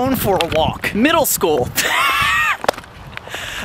going for a walk. Middle school.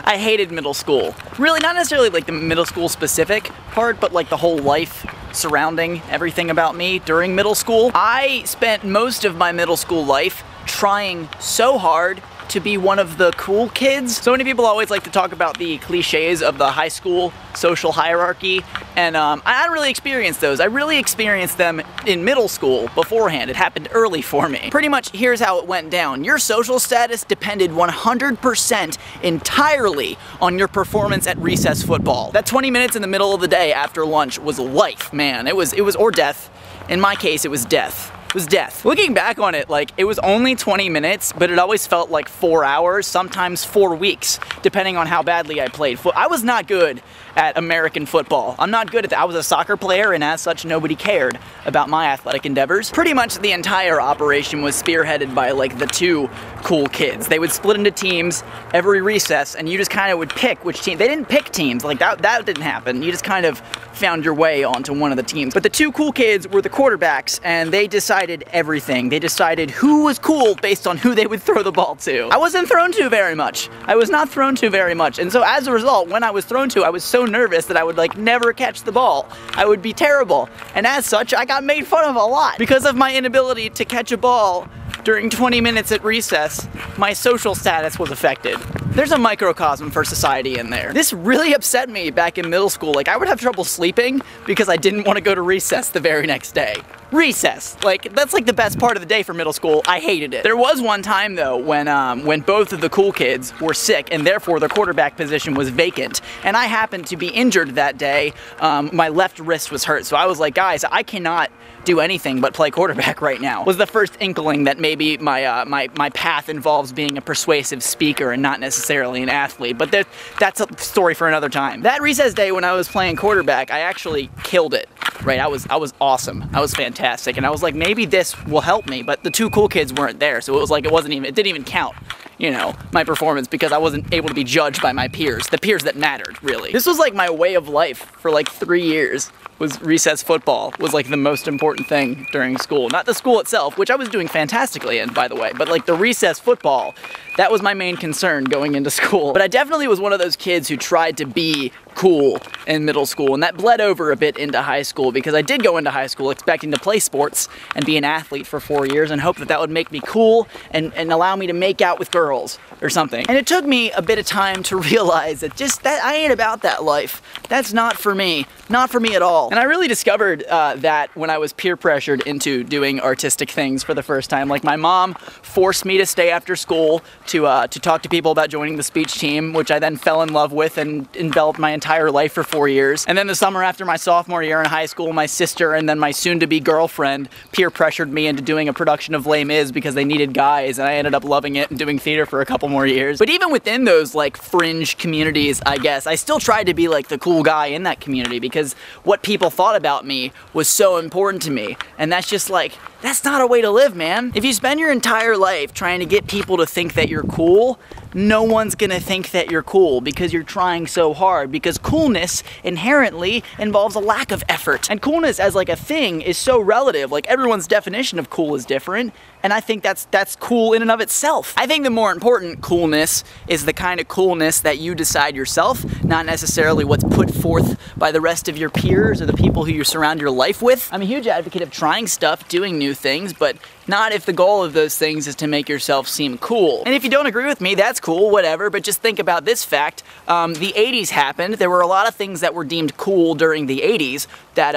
I hated middle school. Really, not necessarily like the middle school specific part, but like the whole life surrounding everything about me during middle school. I spent most of my middle school life trying so hard to be one of the cool kids. So many people always like to talk about the cliches of the high school social hierarchy, and I didn't really experience those. I really experienced them in middle school beforehand. It happened early for me. Pretty much here's how it went down. Your social status depended 100% entirely on your performance at recess football. That 20 minutes in the middle of the day after lunch was life, man. It was or death. In my case, it was death. Was death. Looking back on it, like, it was only 20 minutes, but it always felt like 4 hours, sometimes 4 weeks, depending on how badly I played. I was not good at American football. I'm not good at that. I was a soccer player, and as such, nobody cared about my athletic endeavors. Pretty much the entire operation was spearheaded by, like, the two cool kids. They would split into teams every recess, and you just kind of would pick which team. They didn't pick teams. Like, that didn't happen. You just kind of found your way onto one of the teams. But the two cool kids were the quarterbacks, and they decided everything. They decided who was cool based on who they would throw the ball to. I wasn't thrown to very much. I was not thrown to very much. And so as a result, when I was thrown to, I was so nervous that I would like never catch the ball. I would be terrible. And as such, I got made fun of a lot. Because of my inability to catch a ball during 20 minutes at recess, my social status was affected. There's a microcosm for society in there. This really upset me back in middle school. Like, I would have trouble sleeping because I didn't want to go to recess the very next day. Recess, like, that's like the best part of the day for middle school. I hated it. There was one time though when both of the cool kids were sick and therefore the quarterback position was vacant, and I happened to be injured that day. My left wrist was hurt, so I was like, guys, I cannot do anything but play quarterback right now. Was the first inkling that maybe my path involves being a persuasive speaker and not necessarily an athlete, but that's a story for another time. That recess day when I was playing quarterback, I actually killed it. Right, I was awesome. I was fantastic, and I was like, maybe this will help me, but the two cool kids weren't there, so it was like it didn't even count, you know, my performance, because I wasn't able to be judged by my peers, the peers that mattered, really. This was like my way of life for like 3 years. Was recess football was like the most important thing during school. Not the school itself, which I was doing fantastically in, by the way, but like the recess football, that was my main concern going into school. But I definitely was one of those kids who tried to be cool in middle school, and that bled over a bit into high school, because I did go into high school expecting to play sports and be an athlete for 4 years and hope that that would make me cool and allow me to make out with girls or something. And it took me a bit of time to realize that I ain't about that life. That's not for me. Not for me at all. And I really discovered that when I was peer pressured into doing artistic things for the first time. Like, my mom forced me to stay after school to talk to people about joining the speech team, which I then fell in love with and enveloped my entire life for 4 years. And then the summer after my sophomore year in high school, my sister and then my soon-to-be girlfriend peer pressured me into doing a production of Les Mis because they needed guys, and I ended up loving it and doing theater for a couple more years. But even within those like fringe communities, I guess, I still tried to be like the cool guy in that community, because what people thought about me was so important to me. And that's just like, that's not a way to live, man. If you spend your entire life trying to get people to think that you're cool, no one's gonna think that you're cool because you're trying so hard, because coolness inherently involves a lack of effort. And coolness as like a thing is so relative. Like, everyone's definition of cool is different, and I think that's cool in and of itself. I think the more important coolness is the kind of coolness that you decide yourself, not necessarily what's put forth by the rest of your peers or the people who you surround your life with. I'm a huge advocate of trying stuff, doing new things, but not if the goal of those things is to make yourself seem cool. And if you don't agree with me, that's cool, whatever, but just think about this fact. The 80s happened. There were a lot of things that were deemed cool during the 80s that,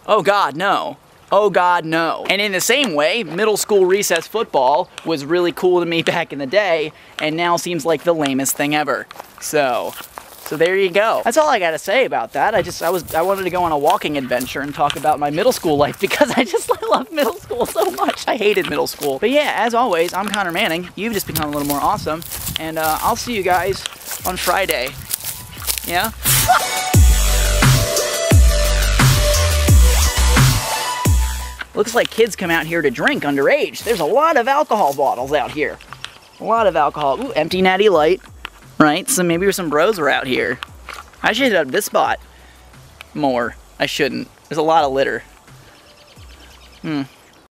oh God, no. Oh God, no. And in the same way, middle school recess football was really cool to me back in the day, and now seems like the lamest thing ever. So there you go. That's all I gotta say about that. I wanted to go on a walking adventure and talk about my middle school life, because I love middle school so much. I hated middle school. But yeah, as always, I'm Connor Manning. You've just become a little more awesome, and I'll see you guys on Friday. Yeah? Looks like kids come out here to drink underage. There's a lot of alcohol bottles out here. A lot of alcohol. Ooh, empty Natty Light. Right, so maybe some bros are out here. I should hit up this spot more. I shouldn't. There's a lot of litter.